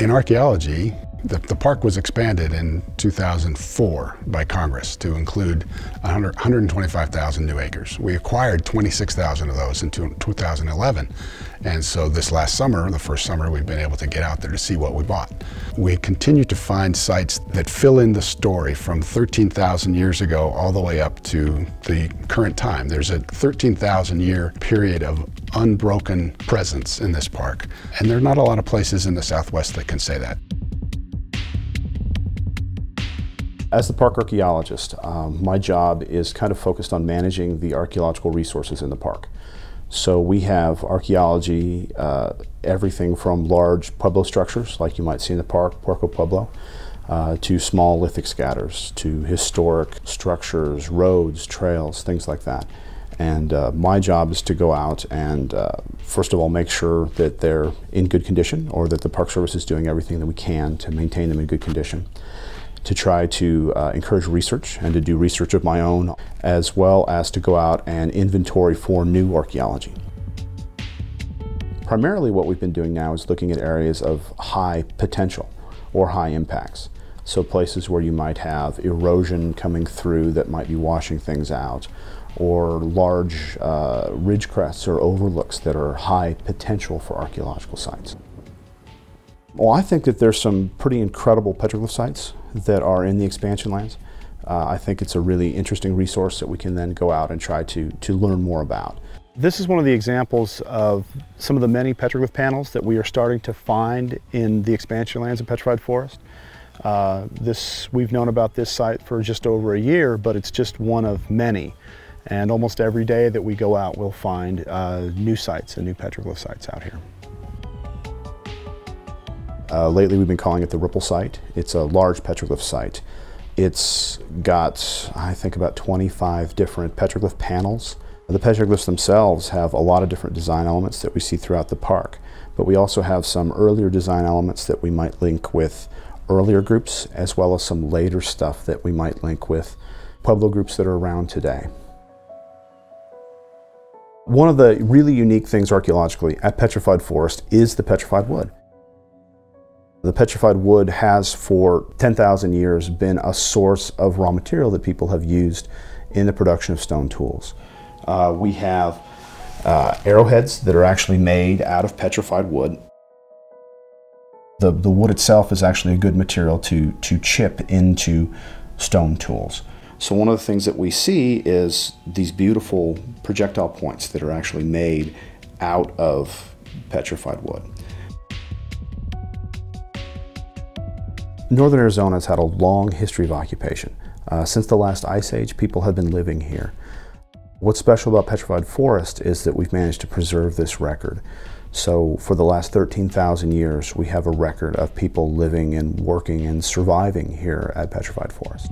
In archaeology, the park was expanded in 2004 by Congress to include 125,000 new acres. We acquired 26,000 of those in 2011. And so this last summer, the first summer, we've been able to get out there to see what we bought. We continue to find sites that fill in the story from 13,000 years ago all the way up to the current time. There's a 13,000 year period of unbroken presence in this park. And there are not a lot of places in the Southwest that can say that. As the park archaeologist, my job is kind of focused on managing the archaeological resources in the park. So we have archaeology, everything from large pueblo structures like you might see in the park, pueblo, to small lithic scatters, to historic structures, roads, trails, things like that. And my job is to go out and first of all make sure that they're in good condition, or that the Park Service is doing everything that we can to maintain them in good condition. To try to encourage research and to do research of my own, as well as to go out and inventory for new archaeology. Primarily what we've been doing now is looking at areas of high potential or high impacts. So places where you might have erosion coming through that might be washing things out, or large ridge crests or overlooks that are high potential for archaeological sites. Well, I think that there's some pretty incredible petroglyph sites that are in the expansion lands. I think it's a really interesting resource that we can then go out and try to learn more about. This is one of the examples of some of the many petroglyph panels that we are starting to find in the expansion lands of Petrified Forest. We've known about this site for just over a year, but it's just one of many. And almost every day that we go out, we'll find new sites and new petroglyph sites out here. Lately we've been calling it the Ripple site. It's a large petroglyph site. It's got, I think, about 25 different petroglyph panels. The petroglyphs themselves have a lot of different design elements that we see throughout the park, but we also have some earlier design elements that we might link with earlier groups, as well as some later stuff that we might link with pueblo groups that are around today. One of the really unique things archaeologically at Petrified Forest is the petrified wood. The petrified wood has for 10,000 years been a source of raw material that people have used in the production of stone tools. We have arrowheads that are actually made out of petrified wood. The wood itself is actually a good material to chip into stone tools. So one of the things that we see is these beautiful projectile points that are actually made out of petrified wood. Northern Arizona has had a long history of occupation. Since the last ice age, people have been living here. What's special about Petrified Forest is that we've managed to preserve this record. So for the last 13,000 years, we have a record of people living and working and surviving here at Petrified Forest.